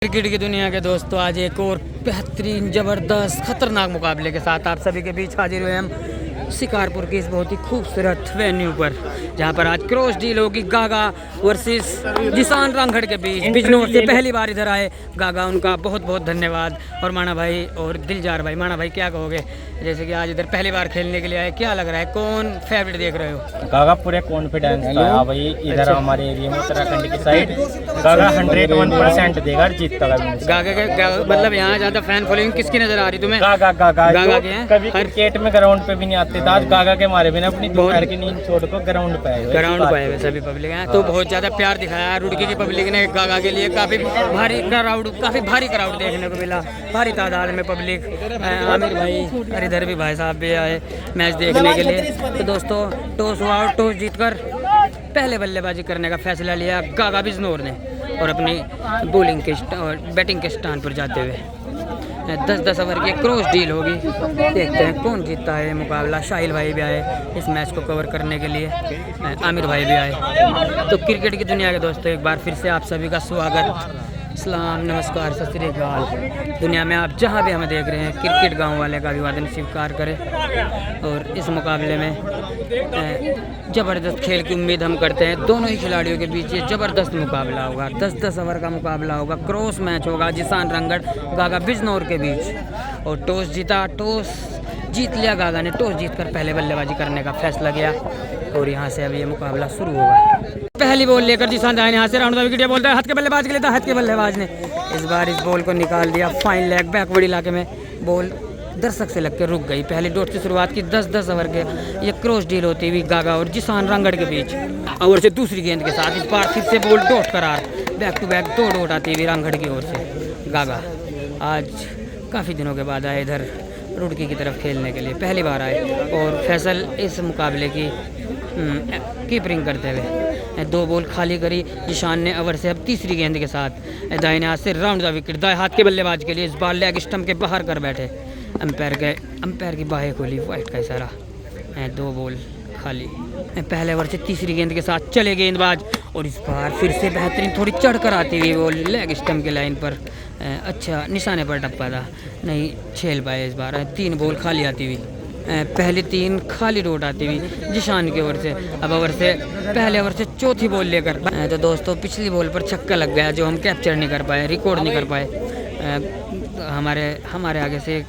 Cricket की दुनिया के दोस्तों, आज एक और बेहतरीन ज़बरदस्त खतरनाक मुकाबले के साथ आप सभी के बीच हाजिर हुए हम शिकारपुर की इस बहुत ही खूबसूरत वेन्यू पर, जहां पर आज क्रॉस डील होगी गागा वर्सेस जिसान रांगड़ के बीच। बिजनौर से पहली बार इधर आए गागा, उनका बहुत बहुत धन्यवाद। और माना भाई और दिलजार भाई, माना भाई क्या कहोगे, जैसे कि आज इधर पहली बार खेलने के लिए आए, क्या लग रहा है, कौन फेवरेट देख रहे हो? गागा पूरे कॉन्फिडेंस का है भाई। इधर हमारे एरिया में उत्तराखंड की साइड गागा 101% देगा, जीतता गागा के मतलब यहाँ ज़्यादा फैन फॉलोइंग किसकी नजर आ रही तुम्हें? गागा गागा के हैं। कभी क्रिकेट में ग्राउंड पे भी नहीं आते, आज गागा के मारे बिना अपनी दोपहर की नींद छोड़ को ग्राउंड पे आए सभी पब्लिक हैं। तो बहुत ज़्यादा प्यार दिखाया रुड़की की पब्लिक ने गागा के लिए। काफ़ी भारी क्राउड देखने को मिला, भारी तादाद में पब्लिक। आमिर भाई और इधर भी भाई साहब भी आए मैच देखने के लिए। तो दोस्तों, टॉस हुआ और टॉस जीतकर पहले बल्लेबाजी करने का फैसला लिया गागा बिजनौर ने, और अपनी बॉलिंग के और बैटिंग के स्टैंड पर जाते हुए 10-10 ओवर की क्रॉस डील होगी। देखते हैं कौन जीतता है ये मुकाबला। शाहिल भाई भी आए इस मैच को कवर करने के लिए, आमिर भाई भी आए। तो क्रिकेट की दुनिया के दोस्तों, एक बार फिर से आप सभी का स्वागत, सलाम, नमस्कार, सत श्री अकाल। दुनिया में आप जहां भी हमें देख रहे हैं, क्रिकेट गांव वाले का अभिवादन स्वीकार करें। और इस मुकाबले में ज़बरदस्त खेल की उम्मीद हम करते हैं। दोनों ही खिलाड़ियों के बीच ये ज़बरदस्त मुकाबला होगा, 10-10 ओवर का मुकाबला होगा, क्रॉस मैच होगा जिसान रांगड़ गागा बिजनौर के बीच। और टॉस जीत लिया गागा ने। टॉस जीतकर पहले बल्लेबाजी करने का फैसला किया, और यहाँ से अब ये मुकाबला शुरू होगा। पहली बॉल लेकर जिसान दाहिने हाथ से राउंड द विकेट बोलता है, हाथ के बल्लेबाज के लिए था। हाथ के बल्लेबाज ने इस बार इस बॉल को निकाल दिया फाइन लेग, बैकवर्ड इलाके में बॉल दर्शक से लगकर रुक गई। पहली डॉट से शुरुआत की 10-10 ओवर के ये क्रॉस डील होती हुई गागा और जिसान रांगड़ के बीच। ओवर से दूसरी गेंद के साथ इस बार फिर से बॉल डॉट करार, बैक टू बैक 2 डॉट आती हुई रांगड़ की ओर से। गागा आज काफ़ी दिनों के बाद आए इधर रुड़की की तरफ खेलने के लिए, पहली बार आए। और फैसल इस मुकाबले की कीपरिंग करते हुए 2 बॉल खाली करी जिशान ने। ओवर से अब तीसरी गेंद के साथ दाहिने हाथ से राउंड द विकेट, दाएं हाथ के बल्लेबाज के लिए इस बार लेग स्टंप के बाहर कर बैठे। अंपायर की बाहें खोली, वाइट का इशारा। 2 बॉल खाली। पहले ओवर से तीसरी गेंद के साथ चले गेंदबाज, और इस बार फिर से बेहतरीन थोड़ी चढ़ कर आती हुई वो लेग स्टंप के लाइन पर अच्छा निशाने पर टप्पा था, नहीं खेल पाए इस बार। 3 बॉल खाली आती हुई, पहली 3 खाली डॉट आती हुई जिशान की ओर से। अब ओवर से पहले ओवर से चौथी बॉल लेकर तो दोस्तों पिछली बॉल पर छक्का लग गया, जो हम कैप्चर नहीं कर पाए, रिकॉर्ड नहीं कर पाए। हमारे आगे से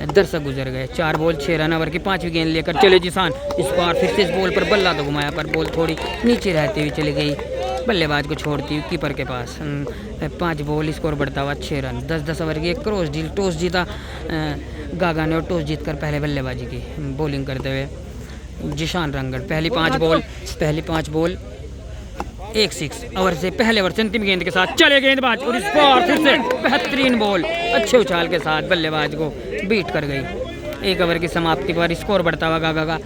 दर्शक गुजर गए। 4 बॉल 6 रन। ओवर की 5वीं गेंद लेकर चले जिसान। इस बार फिर से इस बॉल पर बल्ला तो घुमाया, पर बॉल थोड़ी नीचे रहती हुई चली गई, बल्लेबाज को छोड़ती हुई कीपर के पास। 5 बॉल, स्कोर बढ़ता हुआ 6 रन। 10-10 ओवर की एक क्रॉस डील। टॉस जीता गागा ने, और टॉस जीतकर पहले बल्लेबाजी की बॉलिंग करते हुए जिसान रांगड़। पहली 5 बॉल 1 6। ओवर से पहले ओवर से अंतिम गेंद के साथ चले गेंदबाज, और इस बार फिर से बेहतरीन बॉल अच्छे उछाल के साथ बल्लेबाज को बीट कर गई। 1 ओवर की समाप्ति पर स्कोर बढ़ता हुआ गागा का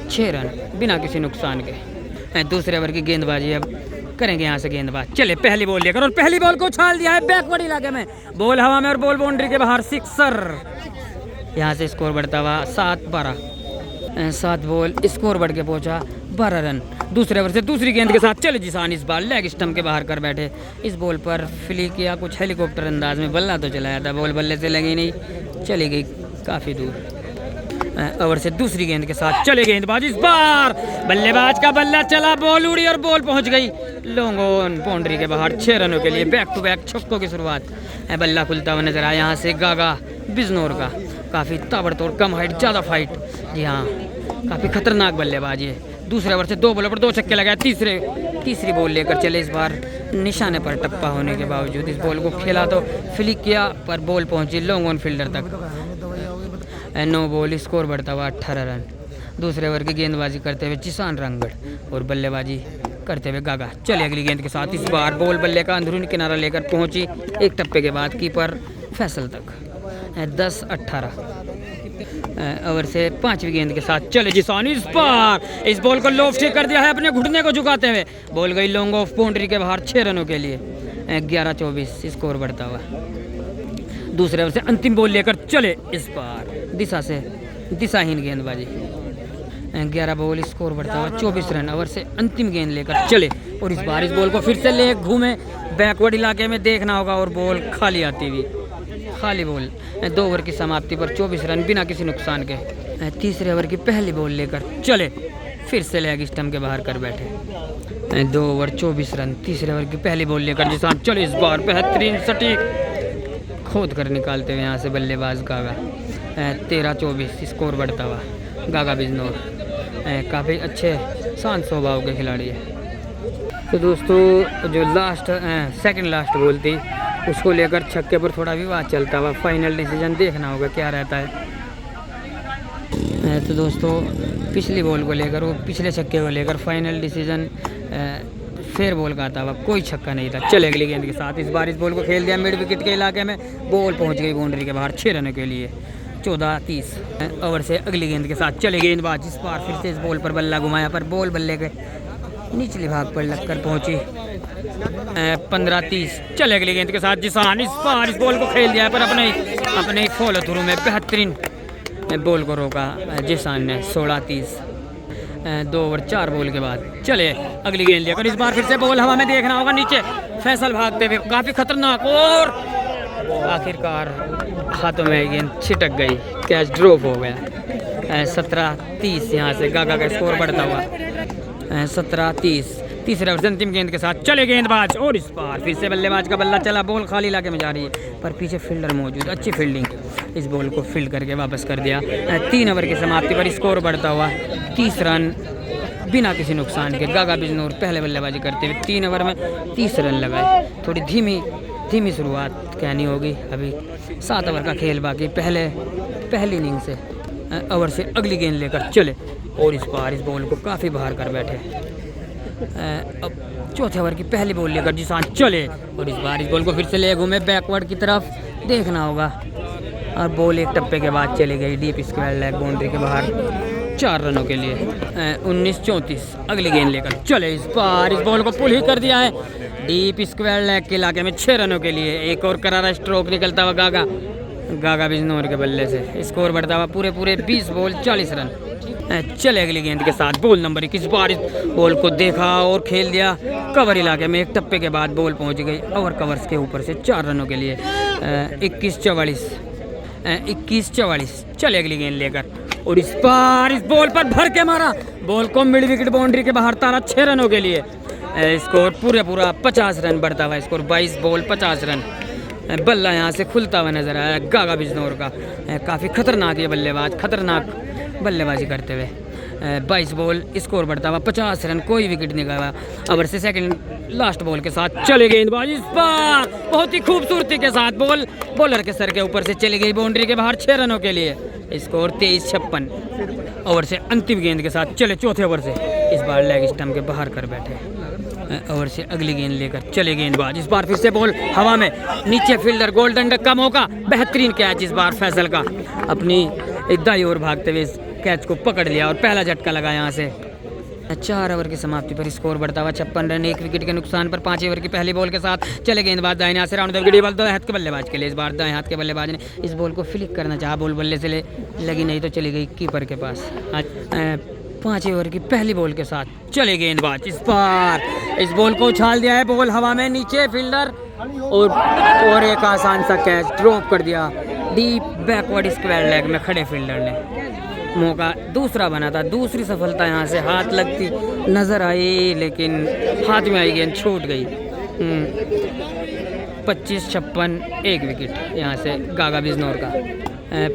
6 रन बिना किसी नुकसान के। दूसरे ओवर की गेंदबाजी अब करेंगे यहाँ से गेंदबाज। चले पहली बॉल लेकर, और पहली बॉल को उछाल दिया है बैकवर्ड इलाके में, बॉल हवा में और बॉल बाउंड्री के बाहर, सिक्सर। यहाँ से स्कोर बढ़ता हुआ 7-12। 7 बॉल, स्कोर बढ़ के पहुँचा 12 रन। दूसरे ओवर से दूसरी गेंद के साथ चले जिसान। इस बार लेग स्टंप के बाहर कर बैठे। इस बॉल पर फ्लिक किया कुछ हेलीकॉप्टर अंदाज में, बल्ला तो चलाया था, बॉल बल्ले से लगी नहीं, चली गई काफ़ी दूर। ओवर से दूसरी गेंद के साथ चले गेंदबाज। इस बार बल्लेबाज का बल्ला चला, बॉल उड़ी और बॉल पहुंच गई लॉन्ग ऑन बाउंड्री के बाहर। 6 रनों के लिए बैक टू बैक छक्कों की शुरुआत। बल्ला खुलता हुआ नजर आया यहाँ से गागा बिजनौर का। काफ़ी ताबड़तोड़, कम हाइट ज़्यादा फाइट, जी हाँ, काफ़ी खतरनाक बल्लेबाजी है। दूसरे ओवर से 2 बॉलों पर 2 छक्के लगाए। तीसरी बॉल लेकर चले, इस बार निशाने पर टप्पा होने के बावजूद इस बॉल को खेला तो फ्लिक किया, पर बॉल पहुंची लॉन्ग ऑन फील्डर तक। 9 बॉल, स्कोर बढ़ता हुआ 18 रन। दूसरे ओवर की गेंदबाजी करते हुए जिसान रांगड़, और बल्लेबाजी करते हुए गागा। चले अगली गेंद के साथ, इस बार बॉल बल्ले का अंदरूनी किनारा लेकर पहुंची, एक टप्पे के बाद कीपर फैसल तक। 10-18। ओवर से 5वीं गेंद के साथ चले जिसान। इस बार इस बॉल को लॉफ्ट कर दिया है अपने घुटने को झुकाते हुए, बॉल गई लॉन्ग ऑफ बाउंड्री के बाहर। 6 रनों के लिए 11-24 स्कोर बढ़ता हुआ। दूसरे ओवर से अंतिम बॉल लेकर चले, इस बार दिशाहीन गेंदबाजी। 11 बॉल, स्कोर बढ़ता हुआ 24 रन। ओवर से अंतिम गेंद लेकर चले और इस बार इस बॉल को फिर से ले घूमे बैकवर्ड इलाके में, देखना होगा और बॉल खाली आती हुई, खाली बॉल। 2 ओवर की समाप्ति पर 24 रन बिना किसी नुकसान के। तीसरे ओवर की पहली बॉल लेकर चले, फिर से लेग स्टंप के बाहर कर बैठे। 2 ओवर 24 रन, तीसरे ओवर की पहली बॉल लेकर जिसान चले, इस बार बेहतरीन सटीक खोद कर निकालते हुए यहाँ से बल्लेबाज गागा। 13-24 स्कोर बढ़ता हुआ। गागा बिजनौर काफ़ी अच्छे शांत स्वभाव के खिलाड़ी है। तो दोस्तों जो सेकंड लास्ट बॉल थी उसको लेकर छक्के पर थोड़ा विवाद चलता हुआ, फाइनल डिसीजन देखना होगा क्या रहता है। तो दोस्तों पिछली बॉल को लेकर, वो पिछले छक्के को लेकर फाइनल डिसीजन फेयर बॉल का आता हुआ, कोई छक्का नहीं था। चले अगली गेंद के साथ, इस बार इस बॉल को खेल दिया मिड विकेट के इलाके में, बॉल पहुंच गई बाउंड्री के बाहर 6 रनों के लिए। 14-30 ओवर से अगली गेंद के साथ चले गेंदबाज, इस बार फिर से इस बॉल पर बल्ला घुमाया पर बॉल बल्ले के निचले भाग पर लगकर पहुंची। 15-30 चले अगली गेंद के साथ जिसान, इस बार इस बॉल को खेल दिया पर अपने फॉलो थ्रू में बेहतरीन बॉल को रोका जिसान ने। 16-30 2 ओवर 4 बॉल के बाद चले अगली गेंद लेकर, इस बार फिर से बॉल हवा में, देखना होगा नीचे फैसल भागते हुए, काफ़ी खतरनाक, और आखिरकार हाथों में गेंद छिटक गई, कैच ड्रॉप हो गया। 17-30 यहाँ से गागा का स्कोर बढ़ता हुआ। 17-30 तीसरे ओवर अंतिम गेंद के साथ चले गेंदबाज, और इस बार फिर से बल्लेबाज का बल्ला चला, बॉल खाली इलाके में जा रही है पर पीछे फील्डर मौजूद, अच्छी फील्डिंग, इस बॉल को फील्ड करके वापस कर दिया। 3 ओवर की समाप्ति पर स्कोर बढ़ता हुआ 30 रन बिना किसी नुकसान के। गागा बिजनौर पहले बल्लेबाजी करते हुए 3 ओवर में 30 रन लगाए। थोड़ी धीमी शुरुआत कहनी होगी, अभी 7 ओवर का खेल बाकी, पहली इनिंग से। ओवर से अगली गेंद लेकर चले और इस बार इस बॉल को काफ़ी बाहर कर बैठे। अब चौथे ओवर की पहली बॉल लेकर जिसान चले और इस बार इस बॉल को फिर से ले घूमे बैकवर्ड की तरफ, देखना होगा, और बॉल एक टप्पे के बाद चली गई डीप स्क्वायर लेग बाउंड्री के बाहर 4 रनों के लिए। 19-34 अगली गेंद लेकर चले, इस बार इस बॉल को पुल ही कर दिया है डीप स्क्वायर लेग के इलाके में 6 रनों के लिए। एक और करारा स्ट्रोक निकलता हुआ गागा बिजनौर के बल्ले से, स्कोर बढ़ता हुआ पूरे 20 बॉल 40 रन। चले अगली गेंद के साथ बॉल नंबर 21, बार इस बॉल को देखा और खेल दिया कवर इलाके में, एक टप्पे के बाद बॉल पहुंच गई ओवर कवर्स के ऊपर से 4 रनों के लिए। 21-44 चले अगली गेंद लेकर और इस बार इस बॉल पर भर के मारा, बॉल को मिड विकेट बाउंड्री के बाहर तारा 6 रनों के लिए। स्कोर पूरा 50 रन बढ़ता हुआ, स्कोर 22 बॉल 50 रन। बल्ला यहाँ से खुलता हुआ नजर आया गागा बिजनौर का, काफ़ी खतरनाक ये बल्लेबाज, खतरनाक बल्लेबाजी करते हुए। 22 बॉल, स्कोर बढ़ता हुआ 50 रन, कोई विकेट नहीं गया। ओवर से सेकंड लास्ट बॉल के साथ चले गेंदबाज, इस बार बहुत ही खूबसूरती के साथ बॉल बॉलर के सर के ऊपर से चली गई बाउंड्री के बाहर 6 रनों के लिए। स्कोर 23-56। ओवर से अंतिम गेंद के साथ चले चौथे ओवर से, इस बार लेग स्टंप के बाहर कर बैठे। ओवर से अगली गेंद लेकर चले गेंदबाज, इस बार फिर से बॉल हवा में, नीचे फील्डर, गोल्डन डक का मौका, बेहतरीन कैच इस बार फैसल का, अपनी दाईं ओर भागते हुए कैच को पकड़ लिया और पहला झटका लगा यहाँ से। 4 ओवर की समाप्ति पर स्कोर बढ़ता हुआ 56 रन, 1 विकेट के नुकसान पर 5 ओवर की पहली बॉल के साथ चले गेंदबाज दाहिने हाथ से, राउंड द बॉल दाएं हाथ के बल्लेबाज के लिए। इस बार दाएं हाथ के बल्लेबाज ने इस बॉल को फ्लिक करना चाहा, बॉल बल्ले से लगी नहीं तो चली गई कीपर के पास। 5 ओवर की पहली बॉल के साथ चले गेंदबाज, इस बार इस बॉल को उछाल दिया है, बॉल हवा में, नीचे फील्डर और एक आसान सा कैच ड्रॉप कर दिया डीप बैकवर्ड स्क्वायर लेग में खड़े फील्डर ने। मौका दूसरा बना था, दूसरी सफलता यहाँ से हाथ लगती नजर आई, लेकिन हाथ में आई गेंद छूट गई। 25-56 1 विकेट यहाँ से गागा बिजनौर का।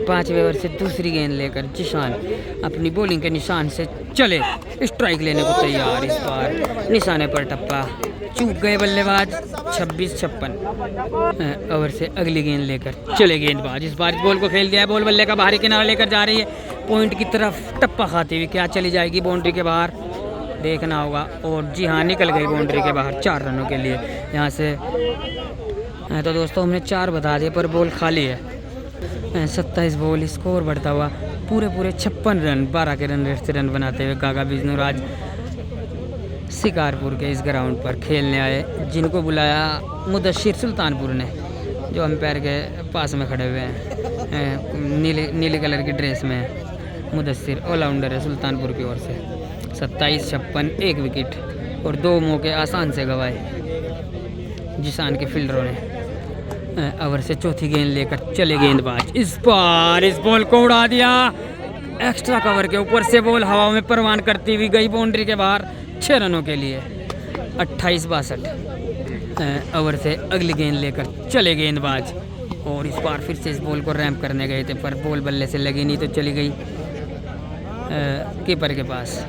5वें ओवर से दूसरी गेंद लेकर जिशान अपनी बॉलिंग के निशान से चले, स्ट्राइक लेने को तैयार, इस बार निशाने पर टप्पा, चूक गए बल्लेबाज। 26-56 ओवर से अगली गेंद लेकर चले गेंदबाज, इस बार बॉल को खेल दिया है, बॉल बल्ले का बाहरी किनारा लेकर जा रही है, पॉइंट की तरफ टप्पा खाती हुई, क्या चली जाएगी बाउंड्री के बाहर, देखना होगा, और जी हाँ निकल गई बाउंड्री के बाहर 4 रनों के लिए यहाँ से। तो दोस्तों हमने 4 बता दिए पर बॉल खाली है। 27 बॉल, स्कोर बढ़ता हुआ पूरे 56 रन, 12 के रन रेट से रन बनाते हुए गागा बिजनौर आज शिकारपुर के इस ग्राउंड पर खेलने आए, जिनको बुलाया मुदस्सिर सुल्तानपुर ने, जो अंपायर के पास में खड़े हुए हैं, नीले कलर की ड्रेस में। मुदस्सिर ऑलराउंडर है सुल्तानपुर की ओर से। 27-56 1 विकेट और 2 मौके आसान से गंवाए जिसान के फील्डरों ने। ओवर से चौथी गेंद लेकर चले गेंदबाज, इस बार इस बॉल को उड़ा दिया। एक्स्ट्रा कवर के ऊपर से बॉल हवा में परवान करती हुई गई बाउंड्री के बाहर 6 रनों के लिए। 28-62 ओवर से अगली गेंद लेकर चले गेंदबाज और इस बार फिर से इस बॉल को रैम्प करने गए थे पर बॉल बल्ले से लगी नहीं तो चली गई कीपर के पास।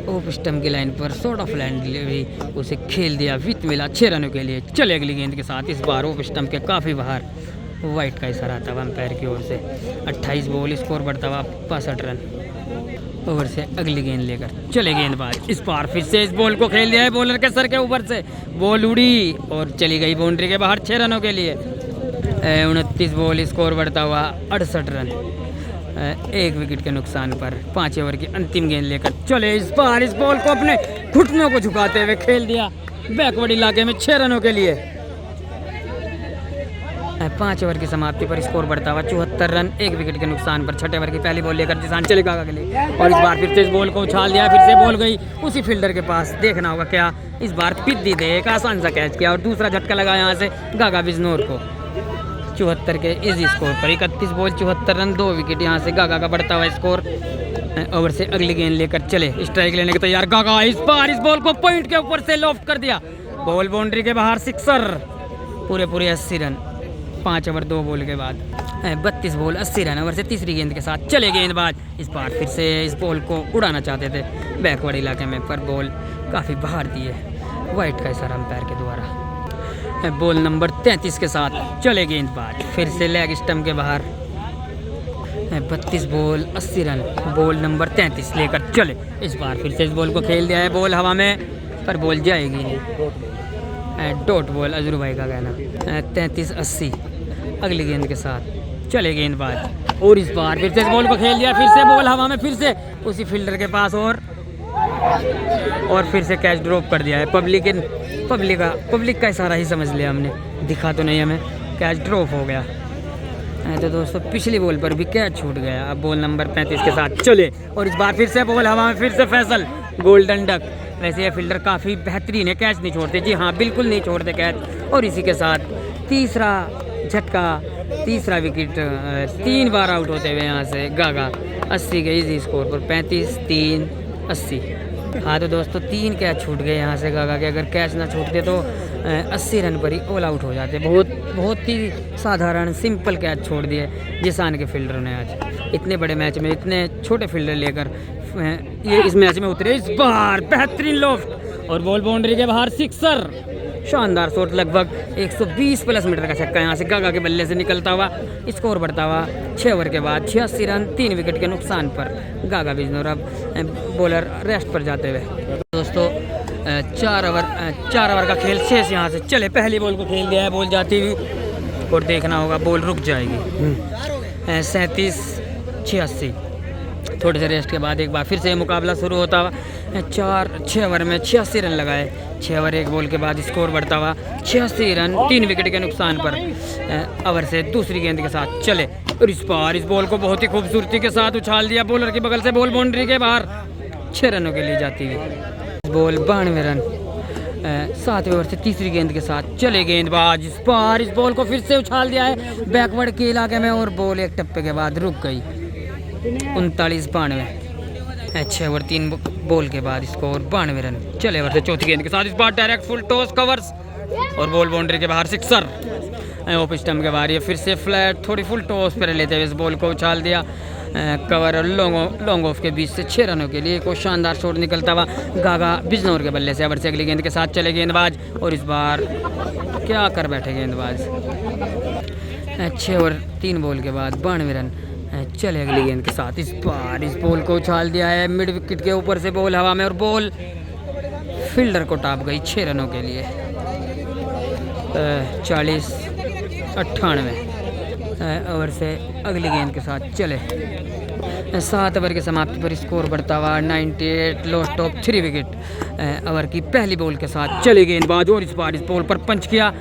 ऑफ स्टंप की लाइन पर शॉर्ट ऑफ लाइन डिलीवरी उसे खेल दिया, विथ मिला 6 रनों के लिए। चले अगली गेंद के साथ, इस बार ऑफ स्टंप के काफ़ी बाहर वाइट का इशारा था अंपायर की ओर से। 28 बॉल, स्कोर बढ़ता हुआ 65 रन। ओवर से अगली गेंद लेकर चले गेंदबाज, इस बार फिर से इस बॉल को खेल दिया है बॉलर के सर के ऊपर से, बॉल उड़ी और चली गई बाउंड्री के बाहर 6 रनों के लिए। 29 बॉल, स्कोर बढ़ता हुआ 68 रन। 1 विकेट के नुकसान पर 5 ओवर की अंतिम गेंद लेकर चले, इस बार इस बॉल को अपने घुटनों को झुकाते हुए खेल दिया बैकवर्ड इलाके में 6 रनों के लिए। 5 ओवर की समाप्ति पर स्कोर बढ़ता हुआ 74 रन। 1 विकेट के नुकसान पर 6 ओवर की पहली बॉल लेकर जिसान चले गागा के लिए और इस बार फिर से इस बॉल को उछाल दिया, फिर से बॉल गई उसी फील्डर के पास। देखना होगा क्या इस बार पिद्दी दे, एक आसान सा कैच किया और दूसरा झटका लगा यहाँ से गागा बिजनौर को। 74 के इजी स्कोर पर 31 बॉल 74 रन, 2 विकेट यहाँ से गागा का बढ़ता हुआ स्कोर। ओवर से अगली गेंद लेकर चले, स्ट्राइक लेने के तैयार गागा, इस बार इस बॉल को पॉइंट के ऊपर से लॉफ्ट कर दिया, बॉल बाउंड्री के बाहर, सिक्सर। पूरे 80 रन 5 ओवर 2 बॉल के बाद। 32 बॉल 80 रन। ओवर से तीसरी गेंद के साथ चले गेंदबाज, इस बार फिर से इस बॉल को उड़ाना चाहते थे बैकवर्ड इलाके में पर बॉल काफ़ी बाहर दी है, वाइट का इशारा अंपायर के द्वारा। बॉल नंबर 33 के साथ चले गेंदबाज, फिर से लेग स्टंप के बाहर। 32 बॉल 80 रन, बॉल नंबर 33 लेकर चले, इस बार फिर से इस बॉल को खेल दिया है बॉल हवा में पर बॉल जाएगी नहीं। डॉट बॉल अजरू भाई का कहना। 33-80 अगली गेंद के साथ चले गेंदबाज और इस बार फिर से इस बॉल को खेल दिया, फिर से बॉल हवा में, फिर से उसी फील्डर के पास और फिर से कैच ड्रॉप कर दिया है। पब्लिक का इशारा ही समझ लिया हमने, दिखा तो नहीं हमें, कैच ड्रॉप हो गया। तो दोस्तों पिछली बॉल पर भी कैच छूट गया। अब बॉल नंबर 35 के साथ चले और इस बार फिर से बॉल हवा में, फिर से फैसल गोल्डन डक। वैसे ये फील्डर काफ़ी बेहतरीन है, कैच नहीं छोड़ते, जी हाँ बिल्कुल नहीं छोड़ते कैच। और इसी के साथ तीसरा झटका, तीसरा विकेट, 3 बार आउट होते हुए यहाँ से गागा 80 के इजी स्कोर पर 35-3-80। हाँ तो दोस्तों 3 कैच छूट गए यहाँ से गागा के, अगर कैच ना छूटते तो 80 रन पर ही ऑल आउट हो जाते। बहुत ही साधारण सिंपल कैच छोड़ दिए जिसान के फील्डरों ने आज। इतने बड़े मैच में इतने छोटे फील्डर लेकर ये इस मैच में उतरे। इस बार बेहतरीन लॉफ्ट और बॉल बाउंड्री के बाहर, सिक्सर। शानदार शॉट, लगभग 120+ मीटर का छक्का यहाँ से गागा के बल्ले से निकलता हुआ, स्कोर बढ़ता हुआ 6 ओवर के बाद 86 रन। 3 विकेट के नुकसान पर गागा बिजनौर अब बॉलर रेस्ट पर जाते हुए। दोस्तों 4 ओवर का खेल शेष यहाँ से चले, पहली बॉल को खेल दिया है, बॉल जाती हुई और देखना होगा बॉल रुक जाएगी। 37-86 थोड़े से रेस्ट के बाद एक बार फिर से मुकाबला शुरू होता हुआ। 6 ओवर में 86 रन लगाए, 6 ओवर 1 बॉल के बाद स्कोर बढ़ता हुआ 86 रन। 3 विकेट के नुकसान पर ओवर से दूसरी गेंद के साथ चले और इस बार इस बॉल को बहुत ही खूबसूरती के साथ उछाल दिया बॉलर की बगल से, बॉल बाउंड्री के बाहर 6 रनों के लिए जाती हुई बॉल। 92 रन। 7वें ओवर से तीसरी गेंद के साथ चले गेंदबाज, इस बार इस बॉल को फिर से उछाल दिया है बैकवर्ड के इलाके में और बॉल एक टप्पे के बाद रुक गई। 39-92। 6 ओवर 3 बॉल के बाद स्कोर 92 रन। चले ओवर से चौथी गेंद के साथ इस बार डायरेक्ट फुल टॉस कवर्स और बॉल बाउंड्री के बाहर, सिक्सर। ऑफ स्टंप के बाहर ये फिर से फ्लैट थोड़ी फुल टॉस पर लेते हुए इस बॉल को उछाल दिया कवर और लॉन्ग ऑफ के बीच से 6 रनों के लिए। को शानदार शॉट निकलता हुआ गागा बिजनौर के बल्ले से। ओवर से अगली गेंद के साथ चले गेंदबाज और इस बार क्या कर बैठे गेंदबाज। 6 ओवर 3 बॉल के बाद 92 रन। चले अगली गेंद के साथ इस बार इस बॉल को उछाल दिया है मिड विकेट के ऊपर से, बॉल हवा में और बॉल फील्डर को टाप गई 6 रनों के लिए। 40-98। ओवर से अगली गेंद के साथ चले। 7 ओवर की समाप्ति पर स्कोर बढ़ता हुआ 98, लॉस्ट ऑफ 3 विकेट। ओवर की पहली बॉल के साथ चले गेंदबाज और इस बार इस बॉल पर पंच किया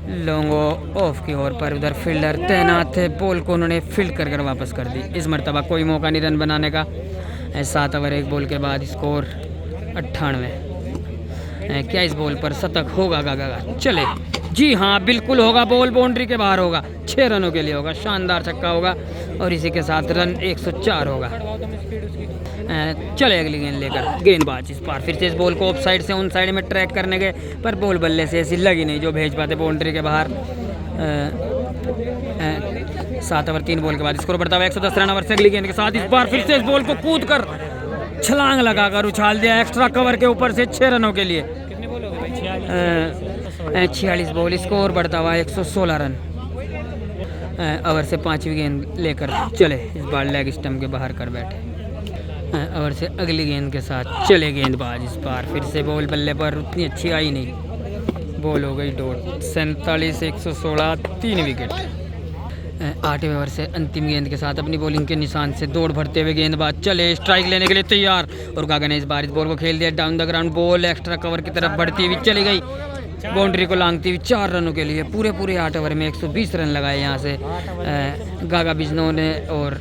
लॉन्गो ऑफ की ओर पर उधर फील्डर तैनात थे, बॉल को उन्होंने फील्ड कर कर वापस कर दी। इस मरतबा कोई मौका नहीं रन बनाने का। 7 ओवर 1 बॉल के बाद स्कोर 98। क्या इस बॉल पर शतक होगा गागा का? चले जी हाँ, बिल्कुल होगा। बॉल बाउंड्री के बाहर होगा, 6 रनों के लिए होगा। शानदार छक्का होगा और इसी के साथ रन 104 होगा। चले अगली गेंद लेकर गेंदबाज इस बार फिर से इस बॉल को ऑफ साइड से ऑन साइड में ट्रैक करने के, पर बॉल बल्ले से ऐसी लगी नहीं जो भेज पाते बाउंड्री के बाहर। 7 ओवर 3 बॉल के बाद स्कोर बढ़ता हुआ 110 रन। ओवर से अगली गेंद के साथ इस बार फिर से इस बॉल को कूद कर छलांग लगाकर उछाल दिया एक्स्ट्रा कवर के ऊपर से 6 रनों के लिए। 46 बॉल, स्कोर बढ़ता हुआ 116 रन। ओवर से 5वीं गेंद लेकर चले इस बार लेग स्टंप के बाहर कर बैठे। ओवर से अगली गेंद के साथ चले गेंदबाज इस बार फिर से बॉल बल्ले पर उतनी अच्छी आई नहीं, बॉल हो गई डॉट। 47 116 3 विकेट। 8वें ओवर से अंतिम गेंद के साथ अपनी बॉलिंग के निशान से दौड़ भरते हुए गेंदबाज चले स्ट्राइक लेने के लिए तैयार, और गागा ने इस बार इस बॉल को खेल दिया down the ground. Ball extra cover की तरफ बढ़ती हुई चली गई, बाउंड्री को लांघती हुई 4 रनों के लिए। पूरे 8 ओवर में 120 रन लगाए यहाँ से गागा बिजनों ने और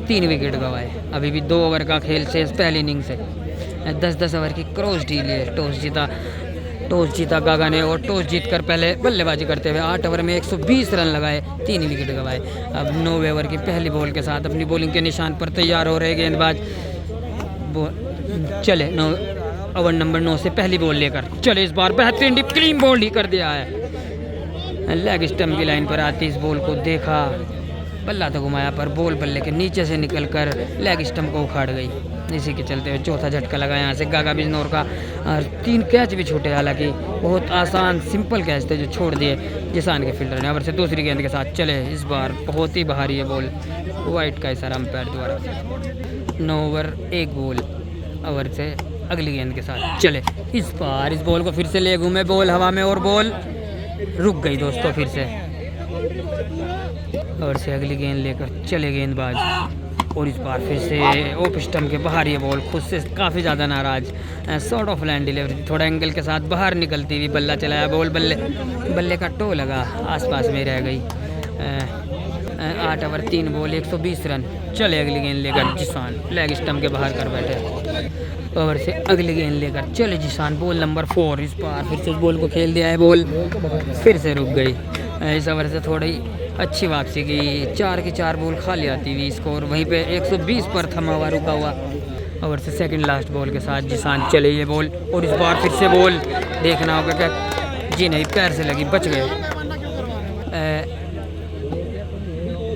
3 विकेट गंवाए। अभी भी 2 ओवर का खेल से पहली इनिंग से 10-10 ओवर की क्रॉस डील है। टॉस जीता गागा ने और टॉस जीतकर पहले बल्लेबाजी करते हुए 8 ओवर में 120 रन लगाए, 3 विकेट गंवाए। अब 9वें ओवर की पहली बॉल के साथ अपनी बॉलिंग के निशान पर तैयार हो रहे गेंदबाज। चले ओवर नंबर 9 से पहली बॉल लेकर चले इस बार बेहतरीन डिप क्लीन बॉल ही कर दिया है। लेग स्टंप की लाइन पर आती इस बॉल को देखा, बल्ला तो घुमाया पर बॉल बल्ले के नीचे से निकलकर लेग स्टंप को उखाड़ गई। इसी के चलते हुए चौथा झटका लगा यहाँ से गागा बिजनौर का, और 3 कैच भी छूटे। हालांकि बहुत आसान सिंपल कैच थे जो छोड़ दिए जिसान के फील्डर ने। ओवर से दूसरी गेंद के साथ चले इस बार बहुत ही भारी है बॉल, वाइट का इशारा अंपायर द्वारा। 9 ओवर 1 बॉल। ओवर से अगली गेंद के साथ चले इस बार इस बॉल को फिर से ले घूमे, बॉल हवा में और बॉल रुक गई दोस्तों फिर से। और से अगली गेंद लेकर चले गेंदबाज, और इस बार फिर से ऑफ स्टंप के बाहर ये बॉल खुद से काफ़ी ज़्यादा नाराज। शॉर्ट ऑफ लाइन डिलीवरी, थोड़ा एंगल के साथ बाहर निकलती हुई बल्ला चलाया, बॉल बल्ले का टो लगा, आसपास में रह गई। 8 ओवर 3 बॉल 120 रन। चले अगली गेंद लेकर जिसान, लेग स्टंप के बाहर कर बैठे। ओवर से अगली गेंद लेकर चले जिसान, बॉल नंबर 4। इस बार फिर से इस बॉल को खेल दिया है, बॉल फिर से रुक गई। इस ओवर से थोड़ी अच्छी वापसी की, 4 की 4 बॉल खाली आती हुई, स्कोर वहीं पे 120 पर थमा हुआ रुका हुआ। ओवर से सेकंड लास्ट बॉल के साथ जिसान चले ये बॉल, और इस बार फिर से बॉल देखना होगा क्या, जी नहीं पैर से लगी, बच गए।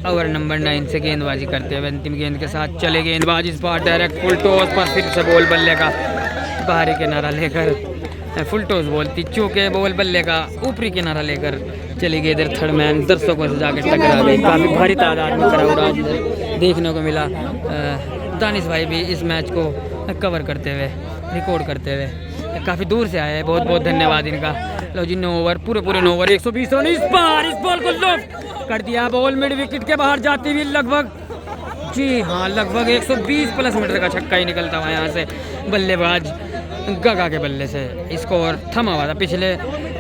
ओवर नंबर 9 से गेंदबाजी करते हुए अंतिम गेंद के साथ चले गेंदबाज इस बार डायरेक्ट फुल टॉस पर फिर से बॉल बल्ले का बाहरी किनारा लेकर, फुल टॉस बोलती चूके बॉल बल्ले का ऊपरी किनारा लेकर चली गई इधर थर्ड मैन, दर्शकों से जाकर टकरा गई। काफ़ी भारी तादाद में क्राउड आज देखने को मिला। दानिश भाई भी इस मैच को कवर करते हुए, रिकॉर्ड करते हुए काफ़ी दूर से आए हैं, बहुत बहुत धन्यवाद इनका। लो जी 9 ओवर पूरे 9 ओवर 120 रन। इस बार इस बॉल को लॉफ्ट कर दिया, बॉल मिड विकेट के बाहर जाती हुई लगभग, जी हाँ लगभग 120 प्लस मीटर का छक्का ही निकलता हुआ यहाँ से बल्लेबाज गागा के बल्ले से। स्कोर थमा हुआ था पिछले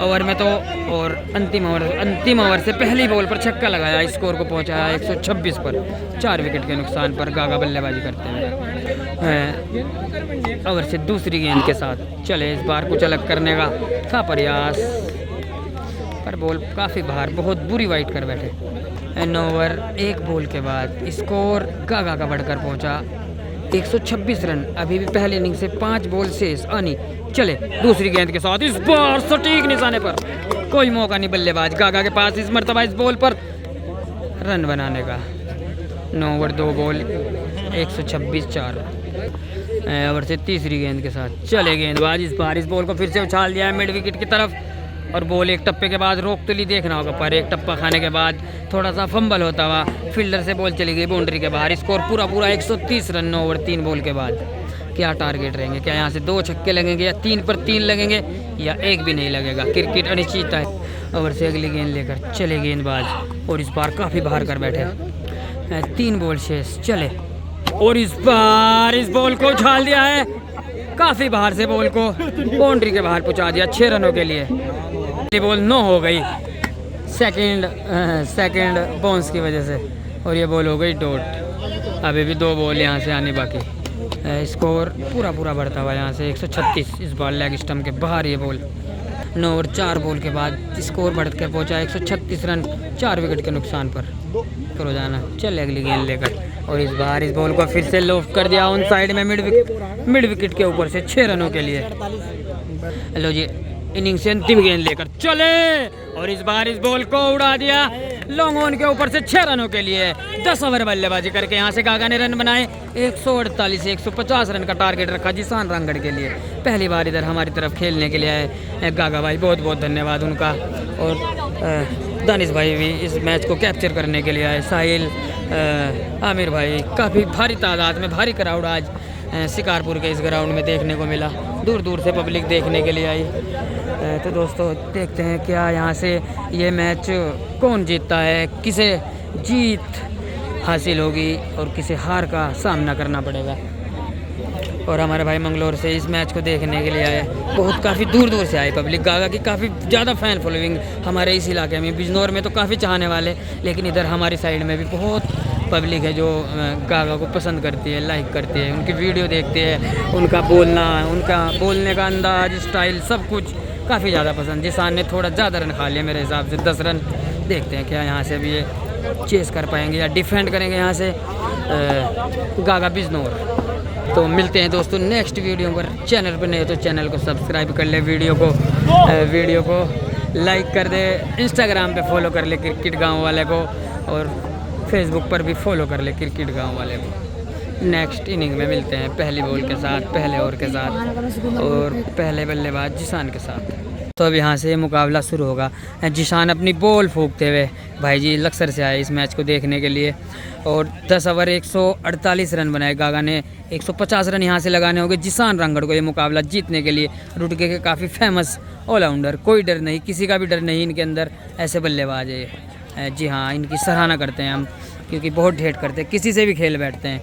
ओवर में तो, और अंतिम ओवर से पहली बॉल पर छक्का लगाया, स्कोर को पहुंचाया 126 पर। 4 विकेट के नुकसान पर गागा बल्लेबाजी करते हुए। ओवर से दूसरी गेंद के साथ चले इस बार कुछ अलग करने का था प्रयास, पर बॉल काफ़ी बाहर, बहुत बुरी वाइट कर बैठे। 9 ओवर 1 बॉल के बाद स्कोर गागा का बढ़कर पहुंचा 126 रन। अभी भी पहली इनिंग से 5 बॉल शेष आनी। चले दूसरी गेंद के साथ इस बार सटीक निशाने पर, कोई मौका नहीं बल्लेबाज गागा के पास इस मर्तबा इस बॉल पर रन बनाने का। 9 ओवर 2 बॉल 126 4। ओवर से तीसरी गेंद के साथ चले गेंदबाज इस बार इस बॉल को फिर से उछाल दिया है मिड विकेट की तरफ, और बॉल एक टप्पे के बाद रोक तो ली देखना होगा, पर एक टप्पा खाने के बाद थोड़ा सा फंबल होता हुआ फील्डर से बॉल चली गई बाउंड्री के बाहर। स्कोर पूरा 130 रन 9 ओवर 3 बॉल के बाद। क्या टारगेट रहेंगे, क्या यहाँ से 2 छक्के लगेंगे या 3 पर 3 लगेंगे या 1 भी नहीं लगेगा, क्रिकेट अनिश्चित है। ओवर से अगली गेंद लेकर चले गेंदबाज, और इस बार काफ़ी बाहर कर बैठे। 3 बॉल शेष। चले और इस बार इस बॉल को उछाल दिया है, काफ़ी बाहर से बॉल को बाउंड्री के बाहर पहुँचा दिया 6 रनों के लिए। बॉल 9 हो गई। सेकंड बाउंस की वजह से, और ये बॉल हो गई डॉट। अभी भी 2 बॉल यहाँ से आने बाकी। स्कोर पूरा बढ़ता हुआ यहाँ से 136 इस बार लेग स्टम्प के बाहर ये बॉल। 9 और 4 बॉल के बाद स्कोर बढ़ कर पहुँचा 136 रन 4 विकेट के नुकसान पर रोजाना। चले अगली गेंद लेकर, और इस बार इस बॉल को फिर से लॉफ्ट कर दिया ऑन साइड में मिड विकेट के ऊपर से 6 रनों के लिए। लो जी, इनिंग से अंतिम गेंद लेकर चले, और इस बार इस बॉल को उड़ा दिया लॉन्ग ऑन के ऊपर से 6 रनों के लिए। 10 ओवर बल्लेबाजी करके यहाँ से गागा ने रन बनाए 148 से 150 रन का टारगेट रखा जिसान रांगड़ के लिए। पहली बार इधर हमारी तरफ खेलने के लिए आए गागा भाई, बहुत बहुत धन्यवाद उनका। और दानिश भाई भी इस मैच को कैप्चर करने के लिए आए। साहिल, आमिर भाई, काफ़ी भारी तादाद में भारी क्राउड आज शिकारपुर के इस ग्राउंड में देखने को मिला। दूर दूर से पब्लिक देखने के लिए आई। तो दोस्तों देखते हैं क्या यहाँ से ये मैच कौन जीतता है, किसे जीत हासिल होगी और किसे हार का सामना करना पड़ेगा। और हमारे भाई मंगलोर से इस मैच को देखने के लिए आए, बहुत काफ़ी दूर दूर से आए पब्लिक। गागा की काफ़ी ज़्यादा फ़ैन फॉलोइंग हमारे इस इलाके में, बिजनौर में तो काफ़ी चाहने वाले, लेकिन इधर हमारी साइड में भी बहुत पब्लिक है जो गागा को पसंद करती है, लाइक करती है, उनकी वीडियो देखती है, उनका बोलना, उनका बोलने का अंदाज, स्टाइल, सब कुछ काफ़ी ज़्यादा पसंद। जिसान ने थोड़ा ज़्यादा रन खा लिया मेरे हिसाब से, 10 रन। देखते हैं क्या यहाँ से भी ये चेस कर पाएंगे या डिफेंड करेंगे यहाँ से गागा बिजनौर। तो मिलते हैं दोस्तों नेक्स्ट वीडियो पर। चैनल पर नहीं तो चैनल को सब्सक्राइब कर ले, वीडियो को लाइक कर दे, इंस्टाग्राम पे फॉलो कर ले क्रिकेट गाँव वाले को, और फेसबुक पर भी फॉलो कर ले क्रिकेट गाँव वाले को। नेक्स्ट इनिंग में मिलते हैं पहली बॉल के साथ, पहले ओवर के साथ, और पहले बल्लेबाज जिसान के साथ। तो अब यहाँ से मुकाबला शुरू होगा। जिसान अपनी बॉल फूंकते हुए भाई जी लक्सर से आए इस मैच को देखने के लिए, और 10 ओवर 148 रन बनाए। गागा ने 150 रन यहाँ से लगाने होंगे जिसान रांगड़ को ये मुकाबला जीतने के लिए। रुड़के के काफ़ी फेमस ऑलराउंडर, कोई डर नहीं, किसी का भी डर नहीं इनके अंदर, ऐसे बल्लेबाज है। जी हाँ, इनकी सराहना करते हैं हम, क्योंकि बहुत ढेट करते हैं, किसी से भी खेल बैठते हैं,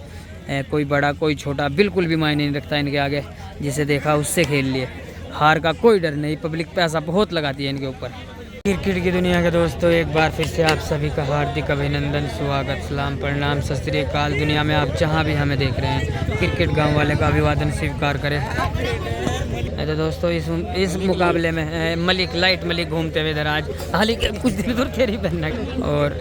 कोई बड़ा कोई छोटा, बिल्कुल भी मायने नहीं रखता इनके आगे, जिसे देखा उससे खेल लिए। हार का कोई डर नहीं, पब्लिक पैसा बहुत लगाती है इनके ऊपर। क्रिकेट की दुनिया के दोस्तों एक बार फिर से आप सभी का हार्दिक अभिनंदन, स्वागत, सलाम, प्रणाम, सत श्री अकाल। दुनिया में आप जहां भी हमें देख रहे हैं, क्रिकेट गांव वाले का अभिवादन स्वीकार करें। तो दोस्तों इस मुकाबले में मलिक घूमते हुए इधर आज हाल कुछ दिन दूर खेरी पहनना, और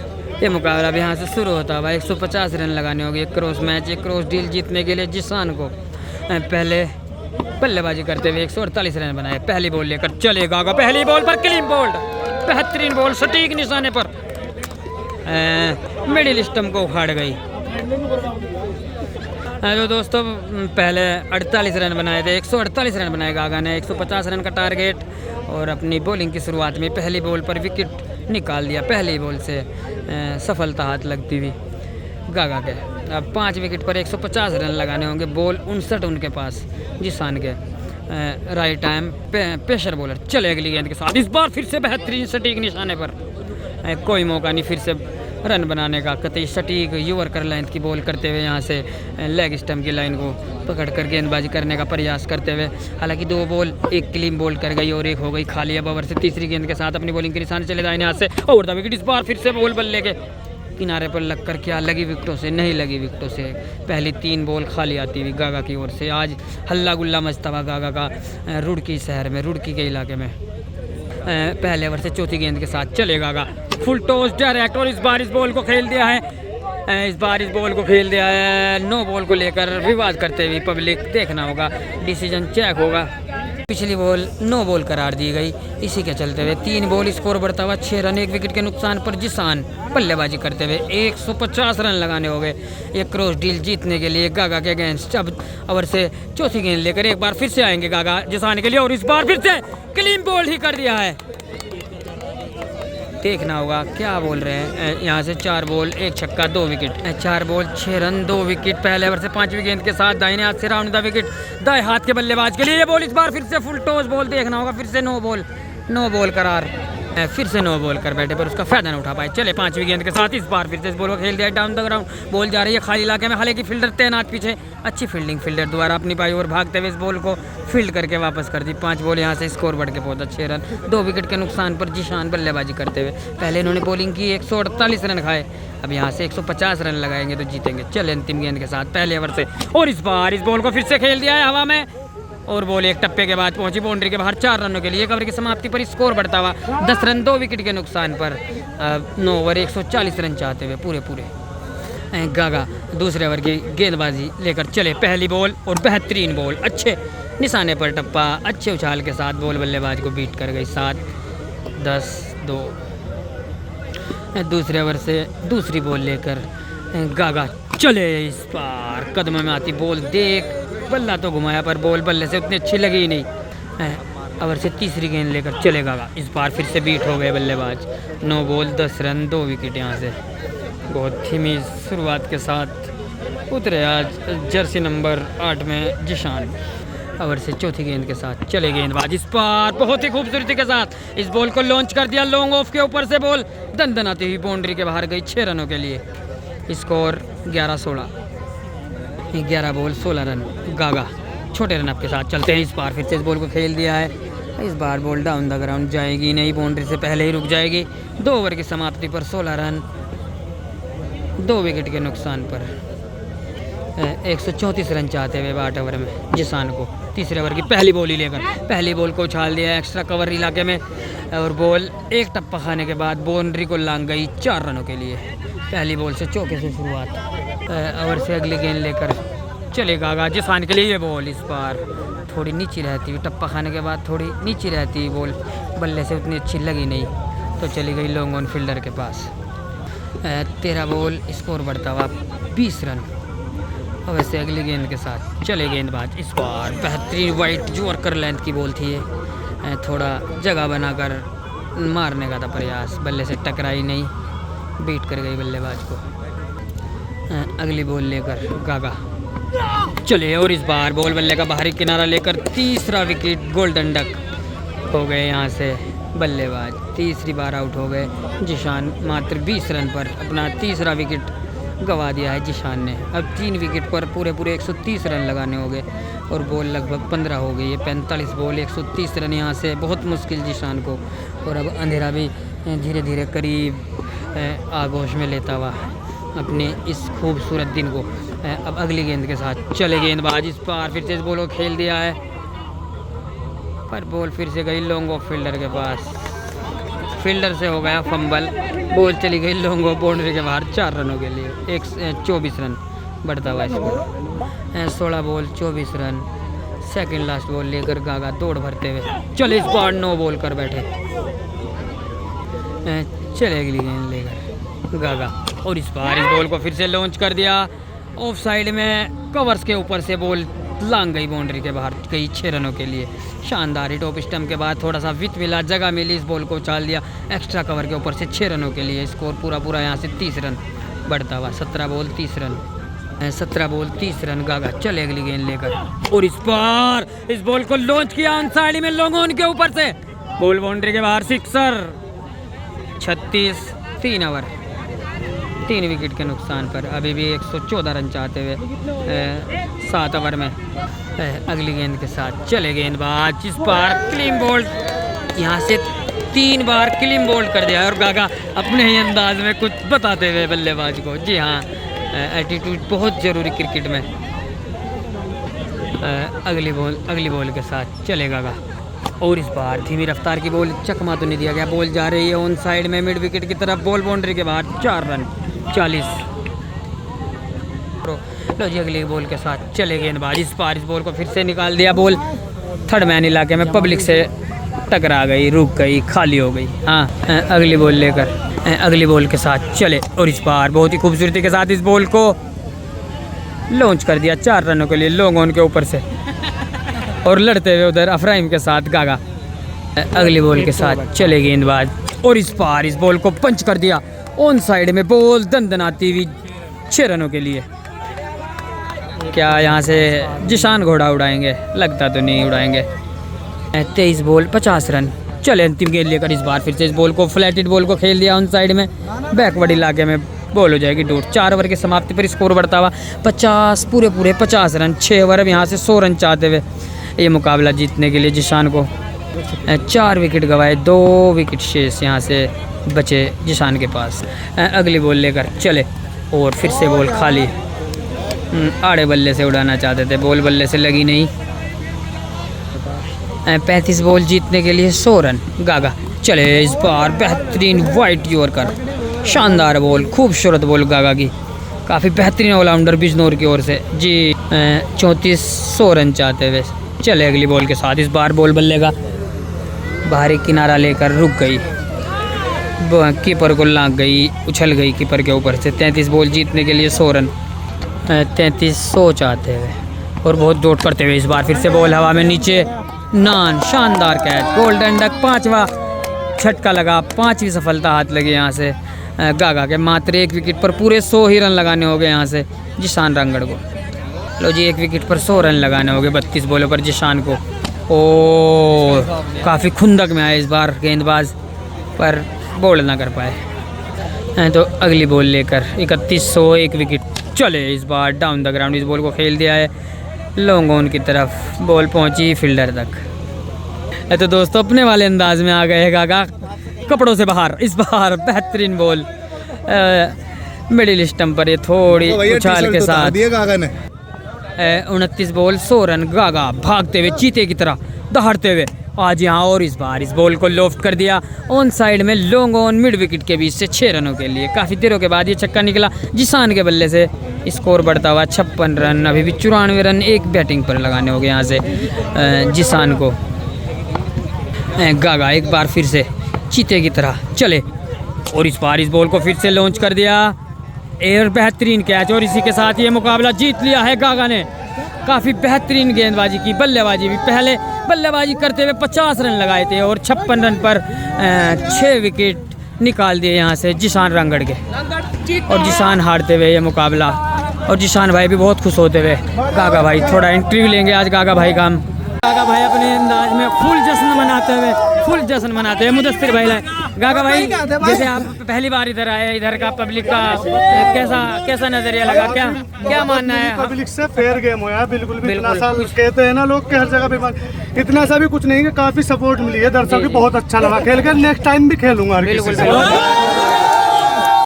ये मुकाबला अब यहाँ से शुरू होता है। 150 रन लगाने होंगे, एक क्रॉस मैच, एक क्रॉस डील जीतने के लिए जिसान को। पहले बल्लेबाजी करते हुए 148 रन बनाए। पहली बॉल लेकर चले गागा, पहली बॉल पर क्लीन बोल्ड, बेहतरीन बॉल, सटीक निशाने पर मिडिल स्टंप को उखाड़ गई। हेलो दोस्तों, पहले 48 रन बनाए थे, 148 रन बनाए गागा ने, 150 रन का टारगेट, और अपनी बॉलिंग की शुरुआत में पहली बॉल पर विकेट निकाल दिया। पहली बॉल से सफलता हाथ लगती हुई गागा के। अब 5 विकेट पर 150 रन लगाने होंगे। बॉल 59 उनके पास जिसान के, राइट टाइम पेशर बॉलर। चले अगली गेंद के साथ, इस बार फिर से बेहतरीन सटीक निशाने पर, कोई मौका नहीं फिर से रन बनाने का। कतई सटीक युवर्कर लाइन की बॉल करते हुए यहाँ से लेग स्टंप की लाइन को पकड़कर गेंदबाजी करने का प्रयास करते हुए। हालांकि 2 बॉल, एक क्लीन बॉल कर गई और एक हो गई खाली। अब ओवर से तीसरी गेंद के साथ अपनी बॉलिंग के निशान चले दाहिने हाथ से, और द विकेट। इस बार फिर से बॉल बल्ले के किनारे पर लगकर क्या लगी विकेटों से, नहीं लगी विकेटों से। पहली 3 बॉल खाली आती हुई गागा की ओर से। आज हल्ला गुल्ला मचता हुआ गागा का रुड़की शहर में, रुड़की के इलाके में। पहले ओवर से चौथी गेंद के साथ चले गागा, फुल टॉस डायरेक्ट, और इस बार इस बॉल को खेल दिया है। 9 बॉल को लेकर विवाद करते हुए पब्लिक, देखना होगा, डिसीजन चेक होगा। पिछली बॉल 9 बॉल करार दी गई। इसी के चलते हुए 3 बॉल स्कोर बढ़ता हुआ 6 रन 1 विकेट के नुकसान पर जिसान बल्लेबाजी करते हुए 150 रन लगाने हो गए एक क्रॉस डील जीतने के लिए गागा के अगेंस्ट। अब ओवर से चौथी गेंद लेकर एक बार फिर से आएंगे गागा जिसान के लिए, और इस बार फिर से क्लीन बॉल ही कर दिया है। देखना होगा क्या बोल रहे हैं। यहाँ से 4 बॉल 1 छक्का 2 विकेट, 4 बॉल 6 रन 2 विकेट। पहले ओवर से 5वीं गेंद के साथ दाहिने हाथ से राउंड द विकेट, दाएं हाथ के बल्लेबाज के लिए ये बॉल। इस बार फिर से फुल टॉस बॉल, देखना होगा फिर से 9 बॉल करार। फिर से नो बॉल कर बैठे पर उसका फायदा न उठा पाए। चले 5वीं गेंद के साथ इस बार फिर से इस बॉल को खेल दिया डाउन द ग्राउंड। बॉल जा रही है खाली इलाके में, हालांकि फील्डर तैनात पीछे। अच्छी फील्डिंग फील्डर द्वारा अपनी पाई और भागते हुए इस बॉल को फील्ड करके वापस कर दी। 5 बॉल यहाँ से स्कोर बढ़ के पहुंचा 6 रन। 2 विकेट के नुकसान पर जीशान बल्लेबाजी करते हुए। पहले इन्होंने बॉलिंग की 148 रन खाए, अब यहाँ से 150 रन लगाएंगे तो जीतेंगे। चले अंतिम गेंद के साथ पहले ओवर से और इस बार इस बॉल को फिर से खेल दिया है हवा में और बॉल एक टप्पे के बाद पहुंची बाउंड्री के बाहर 4 रनों के लिए। 1 ओवर की समाप्ति पर स्कोर बढ़ता हुआ 10 रन 2 विकेट के नुकसान पर 9 ओवर 140 रन चाहते हुए पूरे गागा दूसरे ओवर की गेंदबाजी लेकर चले। पहली बॉल और बेहतरीन बॉल, अच्छे निशाने पर टप्पा, अच्छे उछाल के साथ बॉल बल्लेबाज को बीट कर गई 7-10-2। दूसरे ओवर से दूसरी बॉल लेकर गागा चले। इस बार कदम में आती बॉल देख बल्ला तो घुमाया पर बॉल बल्ले से उतनी अच्छी लगी ही नहीं। ओवर से तीसरी गेंद लेकर चले गागा। इस बार फिर से बीट हो गए बल्लेबाज। 9 बॉल 10 रन 2 विकेट यहाँ से। बहुत धीमी शुरुआत के साथ उतरे आज जर्सी नंबर 8 में जीशान। ओवर से चौथी गेंद के साथ चले गेंदबाज। इस बार बहुत ही खूबसूरती के साथ इस बॉल को लॉन्च कर दिया लॉन्ग ऑफ के ऊपर से। बॉल दनदनाती हुई बाउंड्री के बाहर गई 6 रनों के लिए। स्कोर 11-16। 11 ball 16 run. गागा छोटे रन अप के साथ चलते हैं। इस बार फिर से इस बॉल को खेल दिया है। इस बार बॉल डाउन द ग्राउंड जाएगी नहीं, बाउंड्री से पहले ही रुक जाएगी। 2 ओवर की समाप्ति पर 16 रन 2 विकेट के नुकसान पर 134 रन चाहते हुए 8 ओवर में जिसान को। तीसरे ओवर की पहली बॉल ही लेकर पहली बॉल को उछाल दिया एक्स्ट्रा कवर इलाके में और बॉल एक टप्पा खाने के बाद बाउंड्री को लांग गई 4 रनों के लिए। पहली बॉल से चौके से शुरुआत। ओवर से अगली गेंद लेकर चले गागा जिसान के लिए। ये बॉल इस बार थोड़ी नीची रहती हुई, टप्पा खाने के बाद थोड़ी नीची रहती बॉल बल्ले से उतनी अच्छी लगी नहीं तो चली गई लॉन्ग ऑन फील्डर के पास। 13 बॉल स्कोर बढ़ता हुआ 20 रन। और वैसे अगली गेंद के साथ चले गेंदबाज। इस बार बेहतरीन वाइट जॉर्कर लेंथ की बॉल थी ये। थोड़ा जगह बनाकर मारने का था प्रयास, बल्ले से टकराई नहीं, बीट कर गई बल्लेबाज को। अगली बॉल लेकर गागा चले और इस बार बॉल बल्ले का बाहरी किनारा लेकर तीसरा विकेट गोल्डन डक हो गए यहाँ से बल्लेबाज। तीसरी बार आउट हो गए जीशान। मात्र 20 रन पर अपना तीसरा विकेट गंवा दिया है जीशान ने। अब 3 विकेट पर पूरे 130 रन लगाने हो गए और बॉल लगभग 15 हो गई है। 45 बॉल 130 रन यहाँ से बहुत मुश्किल जीशान को। और अब अंधेरा भी धीरे धीरे करीब आगोश में लेता हुआ अपने इस खूबसूरत दिन को। अब अगली गेंद के साथ चले गेंदबाज। इस बार फिर से इस बॉल को खेल दिया है पर बॉल फिर से गई लॉन्ग ऑफ फील्डर के पास। फील्डर से हो गया फंबल, बॉल चली गई लॉन्ग ऑफ बाउंड्री के बाहर 4 रनों के लिए। 24 रन बढ़ता हुआ score. 16 ball 24 run. Second last ball लेकर गागा दौड़ भरते हुए चले। इस बार 9 बॉल कर बैठे। चले अगली गेंद लेकर गागा और इस बार इस बॉल को फिर से लॉन्च कर दिया। ऑफ साइड में कवर्स के ऊपर से बॉल लांग गई बाउंड्री के बाहर गई 6 रनों के लिए। शानदार ही टॉप स्टंप के बाद थोड़ा सा विथ मिला, जगह मिली, इस बॉल को उछाल दिया एक्स्ट्रा कवर के ऊपर से 6 रनों के लिए। स्कोर पूरा यहाँ से 30 रन बढ़ता हुआ। 17 बॉल 30 रन। 17 ball 30 run. गागा चले अगली गेंद लेकर और इस बार इस बॉल को लॉन्च किया ऑन साइड में लॉन्ग ऑन के ऊपर से। बॉल बाउंड्री के बाहर सिक्सर। 36 3 ओवर 3 विकेट के नुकसान पर अभी भी 114 रन चाहते हुए 7 ओवर में। अगली गेंद के साथ चले गेंदबाज। इस बार क्लीन बोल्ड यहाँ से 3 बार क्लीन बोल्ड कर दिया और गागा अपने ही अंदाज में कुछ बताते हुए बल्लेबाज को। जी हाँ, एटीट्यूड बहुत ज़रूरी क्रिकेट में। अगली बॉल के साथ चले गागा और इस बार धीमी रफ्तार की बॉल, चकमा तो नहीं दिया गया, बॉल जा रही है ऑन साइड में मिड विकेट की तरफ। बॉल बाउंड्री के बाहर 4 रन 40। लो जी अगली बॉल के साथ चले गेंदबाज। इस बार इस बॉल को फिर से निकाल दिया। बॉल थर्ड मैन इलाके में पब्लिक से टकरा गई, रुक गई, खाली हो गई। हाँ, अगली बॉल लेकर अगली बॉल के साथ चले और इस बार बहुत ही खूबसूरती के साथ इस बॉल को लॉन्च कर दिया 4 रनों के लिए लॉन्ग ऑन के ऊपर से और लड़ते हुए उधर अफराइम के साथ गागा। अगली बॉल के साथ चले गेंदबाज और इस बार इस बॉल को पंच कर दिया ऑन साइड में। बॉल दंदनाती हुई 6 रनों के लिए। क्या यहाँ से जीशान घोड़ा उड़ाएंगे? लगता तो नहीं उड़ाएंगे। 23 बॉल 50 रन चले अंतिम गेंद लेकर इस बार फिर से इस बॉल को फ्लैटेड बॉल को खेल दिया ऑन साइड में, बैकवर्ड इलाके में बॉल हो जाएगी डॉट। 4 ओवर की समाप्ति पर स्कोर बढ़ता हुआ 50 पूरे 50 रन। 6 ओवर अब यहाँ से 100 रन चाहते हुए ये मुकाबला जीतने के लिए जिशान को 4 विकेट गंवाए, 2 विकेट शेष यहाँ से बचे जिशान के पास। अगली बॉल लेकर चले और फिर से बॉल खाली, आड़े बल्ले से उड़ाना चाहते थे, बॉल बल्ले से लगी नहीं। 35 बॉल जीतने के लिए 100 रन। गागा चले इस बार बेहतरीन वाइट यॉर्कर, शानदार बॉल, खूबसूरत बॉल गागा की, काफ़ी बेहतरीन ऑलराउंडर बिजनौर की ओर से जी। 3400 रन चाहते हुए चले अगली बॉल के साथ। इस बार बॉल बल्ले का बाहरी किनारा लेकर रुक गई, कीपर को लाग गई, उछल गई कीपर के ऊपर से। 33 बॉल जीतने के लिए 100 रन, 3300 चाहते हुए और बहुत डोट करते हुए इस बार फिर से बॉल हवा में नीचे, नान, शानदार कैच, गोल्डन डक, 5वां छटका लगा, 5वीं सफलता हाथ लगी यहाँ से गागा के। मात्र 1 विकेट पर पूरे 100 ही रन लगाने हो गए यहाँ से जिशान रांगड़ को। लो जी 1 विकेट पर 100 रन लगाने हो गए 32 बॉलों पर जिशान को। ओ काफ़ी खुंदक में आए इस बार गेंदबाज, पर बॉल ना कर पाए। तो अगली बॉल लेकर 3100, 1 विकेट। चले इस बार डाउन द ग्राउंड इस बॉल को खेल दिया है लॉन्ग ऑन की तरफ, बॉल पहुंची फील्डर तक। तो दोस्तों अपने वाले अंदाज में आ गए गागा कपड़ों से बाहर। इस बार बेहतरीन बॉल मिडिल स्टंप पर ये थोड़ी उछाल के साथ 29 बॉल 100 रन। गागा भागते हुए चीते की तरह दहाड़ते हुए आज यहाँ और इस बार इस बॉल को लॉफ्ट कर दिया ऑन साइड में, लॉन्ग ऑन मिड विकेट के बीच से 6 रनों के लिए। काफ़ी देरों के बाद ये छक्का निकला जिशान के बल्ले से, स्कोर बढ़ता हुआ 56 रन। अभी भी 94 रन एक बैटिंग पर लगाने हो गए यहाँ से जिशान को। गागा एक बार फिर से चीते की तरह चले और इस बार इस बॉल को फिर से लॉन्च कर दिया, एयर बेहतरीन कैच, और इसी के साथ ये मुकाबला जीत लिया है गागा ने। काफ़ी बेहतरीन गेंदबाजी की, बल्लेबाजी भी, पहले बल्लेबाजी करते हुए 50 रन लगाए थे और 56 रन पर 6 विकेट निकाल दिए यहाँ से जिशान रांगड़ के। और जिशान हारते हुए ये मुकाबला, और जिशान भाई भी बहुत खुश होते हुए। गागा भाई थोड़ा इंटरव्यू लेंगे आज गागा भाई का। गागा भाई अपने अंदाज में फुल जश्न मनाते हुए मुदस्सिर भाई लाए। गागा भाई जैसे आप पहली बार इधर आए, इधर का पब्लिक का कैसा नजरिया लगा, क्या मानना है? पब्लिक से फेयर गेम हो यार, बिल्कुल भी। इतना सा कहते हैं ना लोग कि हर जगह पे इतना सा भी कुछ नहीं है, काफी सपोर्ट मिली है दर्शकों की, बहुत अच्छा लगा खेल कर। नेक्स्ट टाइम भी खेलूंगा।